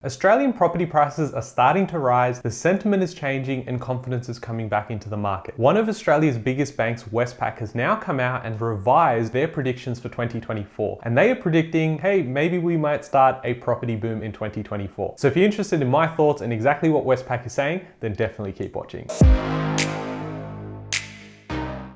Australian property prices are starting to rise, the sentiment is changing, and confidence is coming back into the market. One of Australia's biggest banks, Westpac, has now come out and revised their predictions for 2024. And they are predicting, hey, maybe we might start a property boom in 2024. So if you're interested in my thoughts and exactly what Westpac is saying, then definitely keep watching.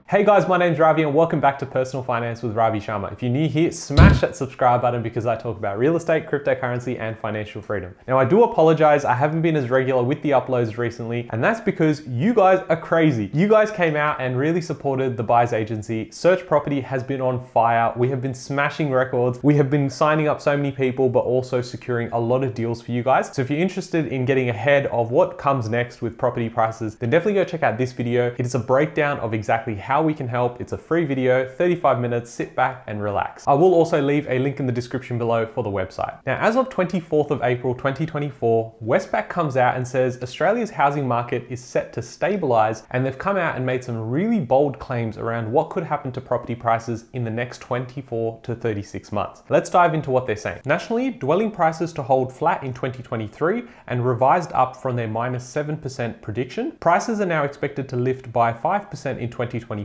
Hey guys, my name's Ravi and welcome back to Personal Finance with Ravi Sharma. If you're new here, smash that subscribe button because I talk about real estate, cryptocurrency, and financial freedom. Now I do apologize, I haven't been as regular with the uploads recently, and that's because you guys are crazy. You guys came out and really supported the buyer's agency. Search Property has been on fire. We have been smashing records. We have been signing up so many people, but also securing a lot of deals for you guys. So if you're interested in getting ahead of what comes next with property prices, then definitely go check out this video. It is a breakdown of exactly how we can help. It's a free video, 35 minutes, sit back and relax. I will also leave a link in the description below for the website. Now, as of 24th of April, 2024, Westpac comes out and says Australia's housing market is set to stabilize, and they've come out and made some really bold claims around what could happen to property prices in the next 24 to 36 months. Let's dive into what they're saying. Nationally, dwelling prices to hold flat in 2023 and revised up from their -7% prediction. Prices are now expected to lift by 5% in 2024,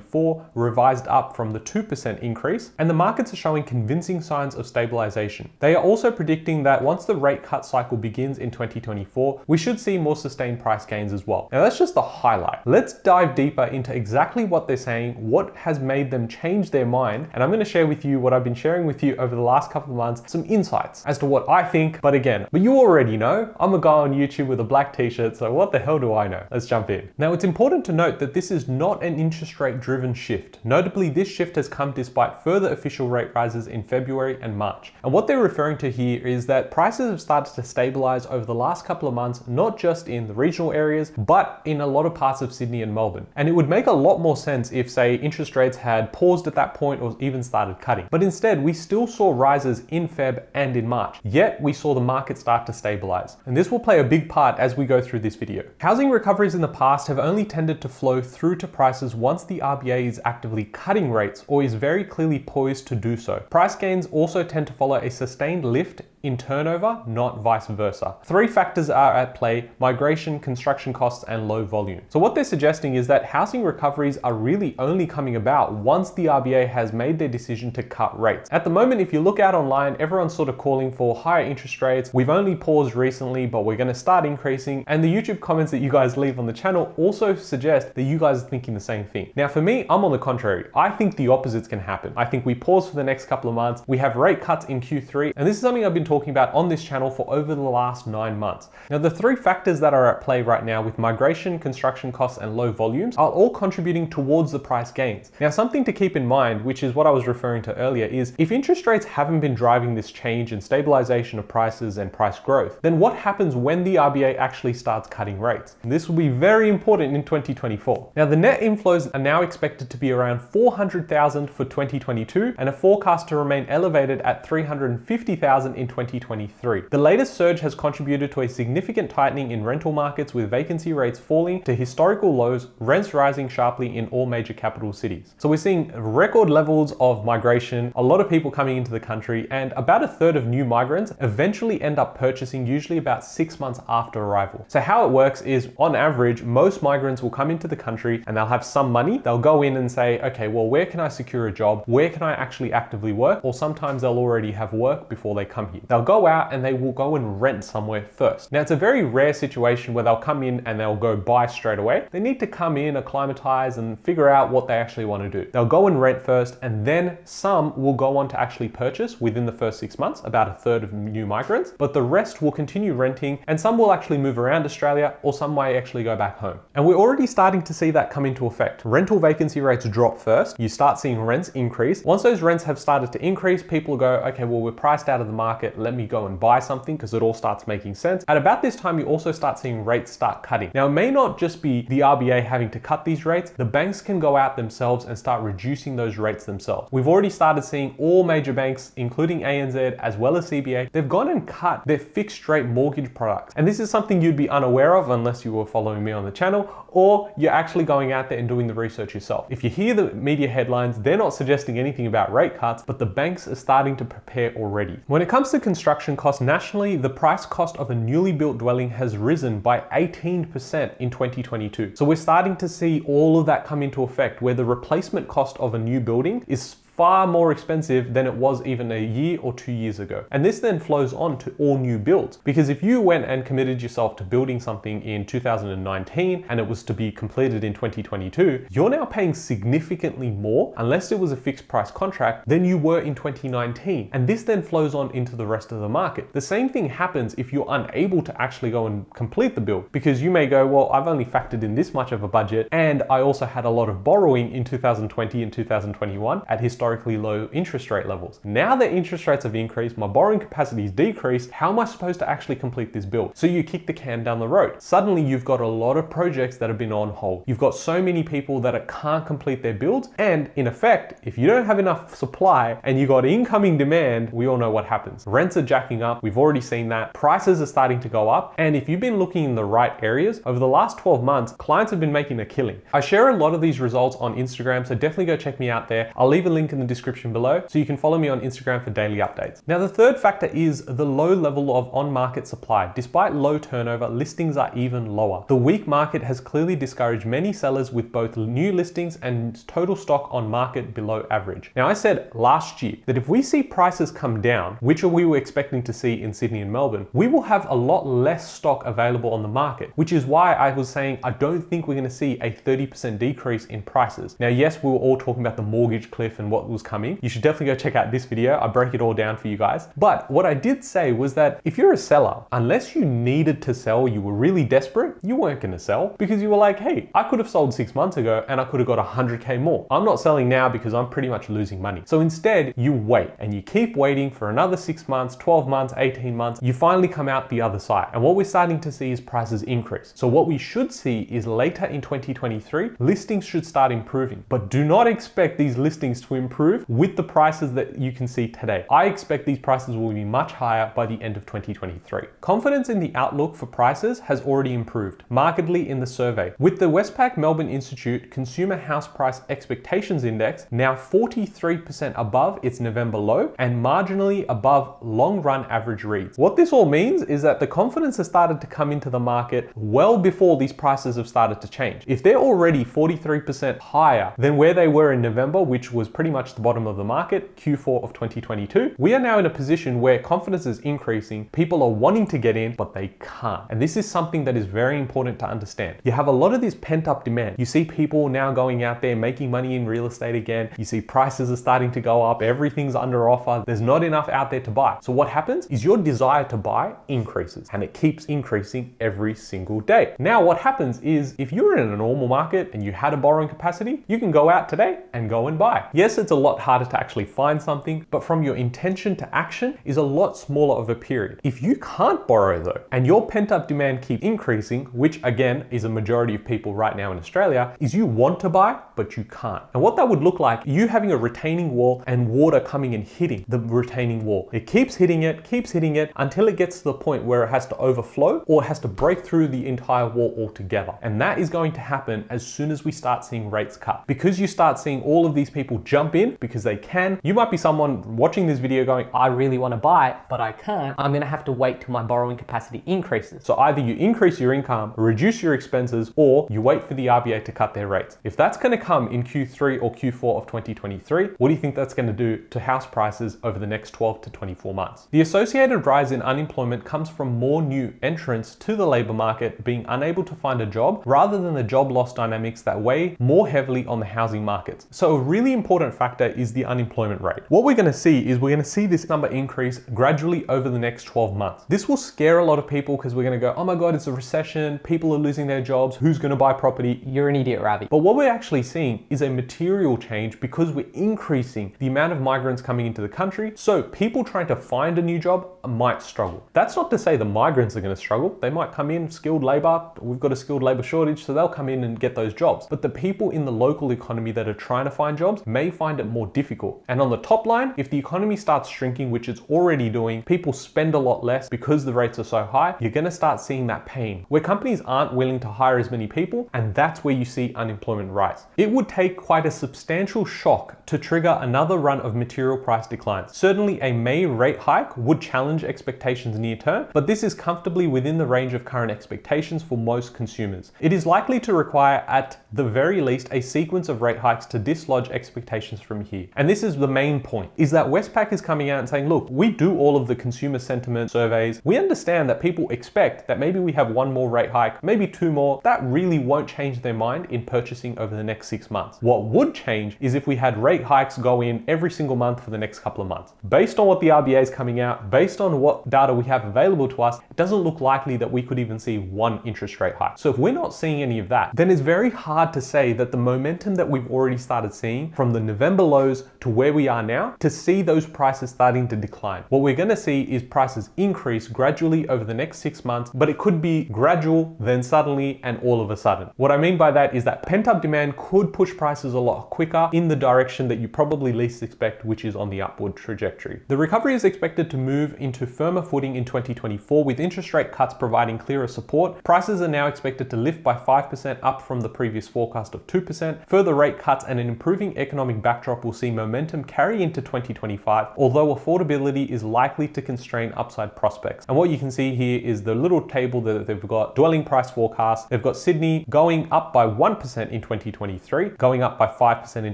revised up from the 2% increase, and the markets are showing convincing signs of stabilization. They are also predicting that once the rate cut cycle begins in 2024, we should see more sustained price gains as well. Now that's just the highlight. Let's dive deeper into exactly what they're saying, what has made them change their mind, and I'm going to share with you what I've been sharing with you over the last couple of months, some insights as to what I think, but you already know, I'm a guy on YouTube with a black t-shirt, so what the hell do I know? Let's jump in. Now it's important to note that this is not an interest rate driven shift. Notably, this shift has come despite further official rate rises in February and March. And what they're referring to here is that prices have started to stabilize over the last couple of months, not just in the regional areas, but in a lot of parts of Sydney and Melbourne. And it would make a lot more sense if, say, interest rates had paused at that point or even started cutting. But instead, we still saw rises in Feb and in March. Yet, we saw the market start to stabilize. And this will play a big part as we go through this video. Housing recoveries in the past have only tended to flow through to prices once the RBA is actively cutting rates or is very clearly poised to do so. Price gains also tend to follow a sustained lift in turnover, not vice versa. Three factors are at play: migration, construction costs, and low volume. So what they're suggesting is that housing recoveries are really only coming about once the RBA has made their decision to cut rates. At the moment, if you look out online, everyone's sort of calling for higher interest rates. We've only paused recently, but we're going to start increasing. And the YouTube comments that you guys leave on the channel also suggest that you guys are thinking the same thing. Now, for me, I'm on the contrary. I think the opposites can happen. I think we pause for the next couple of months. We have rate cuts in Q3, and this is something I've been talking about on this channel for over the last 9 months. Now, the three factors that are at play right now with migration, construction costs, and low volumes are all contributing towards the price gains. Now, something to keep in mind, which is what I was referring to earlier, is if interest rates haven't been driving this change and stabilization of prices and price growth, then what happens when the RBA actually starts cutting rates? And this will be very important in 2024. Now, the net inflows are now expected to be around 400,000 for 2022 and are forecast to remain elevated at 350,000 in 2023. The latest surge has contributed to a significant tightening in rental markets, with vacancy rates falling to historical lows, rents rising sharply in all major capital cities. So we're seeing record levels of migration, a lot of people coming into the country, and about a third of new migrants eventually end up purchasing, usually about 6 months after arrival. So how it works is, on average, most migrants will come into the country and they'll have some money. They'll go in and say, okay, well, where can I secure a job? Where can I actually actively work? Or sometimes they'll already have work before they come here. They'll go out and they will go and rent somewhere first. Now, it's a very rare situation where they'll come in and they'll go buy straight away. They need to come in, acclimatize, and figure out what they actually want to do. They'll go and rent first, and then some will go on to actually purchase within the first 6 months, about a third of new migrants, but the rest will continue renting, and some will actually move around Australia, or some might actually go back home. And we're already starting to see that come into effect. Rental vacancy rates drop first. You start seeing rents increase. Once those rents have started to increase, people go, okay, well, we're priced out of the market. Let me go and buy something, because it all starts making sense. At about this time, you also start seeing rates start cutting. Now, it may not just be the RBA having to cut these rates. The banks can go out themselves and start reducing those rates themselves. We've already started seeing all major banks, including ANZ as well as CBA, they've gone and cut their fixed rate mortgage products. And this is something you'd be unaware of unless you were following me on the channel, or you're actually going out there and doing the research yourself. If you hear the media headlines, they're not suggesting anything about rate cuts, but the banks are starting to prepare already. When it comes to construction costs, nationally, the price cost of a newly built dwelling has risen by 18% in 2022. So we're starting to see all of that come into effect, where the replacement cost of a new building is far more expensive than it was even a year or 2 years ago. And this then flows on to all new builds, because if you went and committed yourself to building something in 2019 and it was to be completed in 2022, you're now paying significantly more, unless it was a fixed price contract, than you were in 2019. And this then flows on into the rest of the market. The same thing happens if you're unable to actually go and complete the build, because you may go, well, I've only factored in this much of a budget, and I also had a lot of borrowing in 2020 and 2021 at historically low interest rate levels. Now that interest rates have increased, my borrowing capacity has decreased, how am I supposed to actually complete this build? So you kick the can down the road. Suddenly you've got a lot of projects that have been on hold. You've got so many people that can't complete their builds, and in effect, if you don't have enough supply and you got incoming demand, we all know what happens. Rents are jacking up, we've already seen that. Prices are starting to go up, and if you've been looking in the right areas, over the last 12 months, clients have been making a killing. I share a lot of these results on Instagram, so definitely go check me out there. I'll leave a link in the description below so you can follow me on Instagram for daily updates. Now, the third factor is the low level of on-market supply. Despite low turnover, listings are even lower. The weak market has clearly discouraged many sellers, with both new listings and total stock on market below average. Now, I said last year that if we see prices come down, which we were expecting to see in Sydney and Melbourne, we will have a lot less stock available on the market, which is why I was saying I don't think we're going to see a 30% decrease in prices. Now, yes, we were all talking about the mortgage cliff and what was coming. You should definitely go check out this video. I break it all down for you guys. But what I did say was that if you're a seller, unless you needed to sell, you were really desperate, you weren't going to sell, because you were like, hey, I could have sold 6 months ago and I could have got 100K more. I'm not selling now because I'm pretty much losing money. So instead, you wait and you keep waiting for another 6 months, 12 months, 18 months. You finally come out the other side. And what we're starting to see is prices increase. So what we should see is later in 2023, listings should start improving. But do not expect these listings to improve with the prices that you can see today. I expect these prices will be much higher by the end of 2023. Confidence in the outlook for prices has already improved markedly in the survey, with the Westpac Melbourne Institute Consumer House Price Expectations Index now 43% above its November low and marginally above long-run average reads. What this all means is that the confidence has started to come into the market well before these prices have started to change. If they're already 43% higher than where they were in November, which was pretty much the bottom of the market, Q4 of 2022, we are now in a position where confidence is increasing. People are wanting to get in, but they can't. And this is something that is very important to understand. You have a lot of this pent-up demand. You see people now going out there making money in real estate again. You see prices are starting to go up. Everything's under offer. There's not enough out there to buy. So what happens is your desire to buy increases, and it keeps increasing every single day. Now, what happens is if you're in a normal market and you had a borrowing capacity, you can go out today and go and buy. Yes, it's a lot harder to actually find something, but from your intention to action is a lot smaller of a period. If you can't borrow though, and your pent-up demand keeps increasing, which again is a majority of people right now in Australia, is you want to buy, but you can't. And what that would look like, you having a retaining wall and water coming and hitting the retaining wall. It keeps hitting it until it gets to the point where it has to overflow or it has to break through the entire wall altogether. And that is going to happen as soon as we start seeing rates cut. Because you start seeing all of these people jump in because they can. You might be someone watching this video going, I really want to buy, but I can't. I'm going to have to wait till my borrowing capacity increases. So either you increase your income, reduce your expenses, or you wait for the RBA to cut their rates. If that's going to come in Q3 or Q4 of 2023, what do you think that's going to do to house prices over the next 12 to 24 months? The associated rise in unemployment comes from more new entrants to the labor market being unable to find a job, rather than the job loss dynamics that weigh more heavily on the housing markets. So a really important factor is the unemployment rate. What we're going to see is we're going to see this number increase gradually over the next 12 months. This will scare a lot of people because we're going to go, oh my God, it's a recession. People are losing their jobs. Who's going to buy property? You're an idiot, Ravi. But what we're actually seeing is a material change because we're increasing the amount of migrants coming into the country. So people trying to find a new job might struggle. That's not to say the migrants are going to struggle. They might come in, skilled labor. We've got a skilled labor shortage, so they'll come in and get those jobs. But the people in the local economy that are trying to find jobs may find find it more difficult. And on the top line, if the economy starts shrinking, which it's already doing, people spend a lot less because the rates are so high, you're gonna start seeing that pain, where companies aren't willing to hire as many people, and that's where you see unemployment rise. It would take quite a substantial shock to trigger another run of material price declines. Certainly a May rate hike would challenge expectations near term, but this is comfortably within the range of current expectations for most consumers. It is likely to require, at the very least, a sequence of rate hikes to dislodge expectations from here. And this is the main point, is that Westpac is coming out and saying, look, we do all of the consumer sentiment surveys. We understand that people expect that maybe we have one more rate hike, maybe two more. That really won't change their mind in purchasing over the next 6 months. What would change is if we had rate hikes go in every single month for the next couple of months. Based on what the RBA is coming out, based on what data we have available to us, it doesn't look likely that we could even see one interest rate hike. So if we're not seeing any of that, then it's very hard to say that the momentum that we've already started seeing from the November lows to where we are now, to see those prices starting to decline. What we're gonna see is prices increase gradually over the next 6 months, but it could be gradual, then suddenly, and all of a sudden. What I mean by that is that pent-up demand could push prices a lot quicker in the direction that you probably least expect, which is on the upward trajectory. The recovery is expected to move into firmer footing in 2024, with interest rate cuts providing clearer support. Prices are now expected to lift by 5%, up from the previous forecast of 2%. Further rate cuts and an improving economic backdrop will see momentum carry into 2025, although affordability is likely to constrain upside prospects. And what you can see here is the little table that they've got dwelling price forecast. They've got Sydney going up by 1% in 2023, going up by 5% in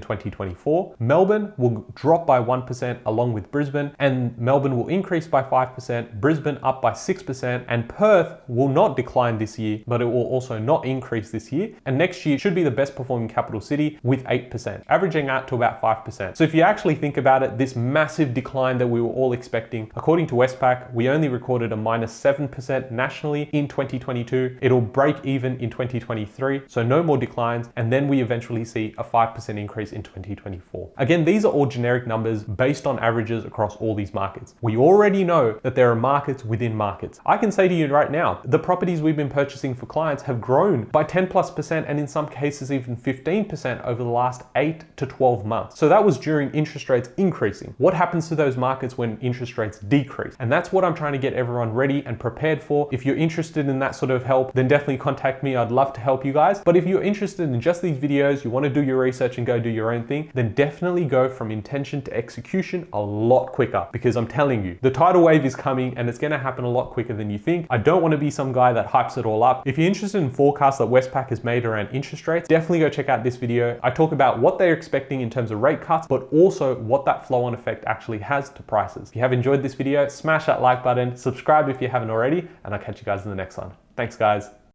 2024. Melbourne will drop by 1% along with Brisbane, and Melbourne will increase by 5%, Brisbane up by 6%, and Perth will not decline this year, but it will also not increase this year. And next year should be the best performing capital city with 8%, averaging out to about 5%. So if you actually think about it, this massive decline that we were all expecting, according to Westpac, we only recorded a -7% nationally in 2022. It'll break even in 2023, so no more declines, and then we eventually see a 5% increase in 2024. Again, these are all generic numbers based on averages across all these markets. We already know that there are markets within markets. I can say to you right now, the properties we've been purchasing for clients have grown by 10+%, and in some cases even 15% over the last 8 to 12 months. So that was during interest rates increasing. What happens to those markets when interest rates decrease? And that's what I'm trying to get everyone ready and prepared for. If you're interested in that sort of help, then definitely contact me. I'd love to help you guys. But if you're interested in just these videos, you want to do your research and go do your own thing, then definitely go from intention to execution a lot quicker, because I'm telling you, the tidal wave is coming and it's going to happen a lot quicker than you think. I don't want to be some guy that hypes it all up. If you're interested in forecasts that Westpac has made around interest rates, definitely go check out this video. I talk about what they're expecting in terms of rate cuts, but also what that flow-on effect actually has to prices. If you have enjoyed this video, smash that like button, subscribe if you haven't already, and I'll catch you guys in the next one. Thanks, guys.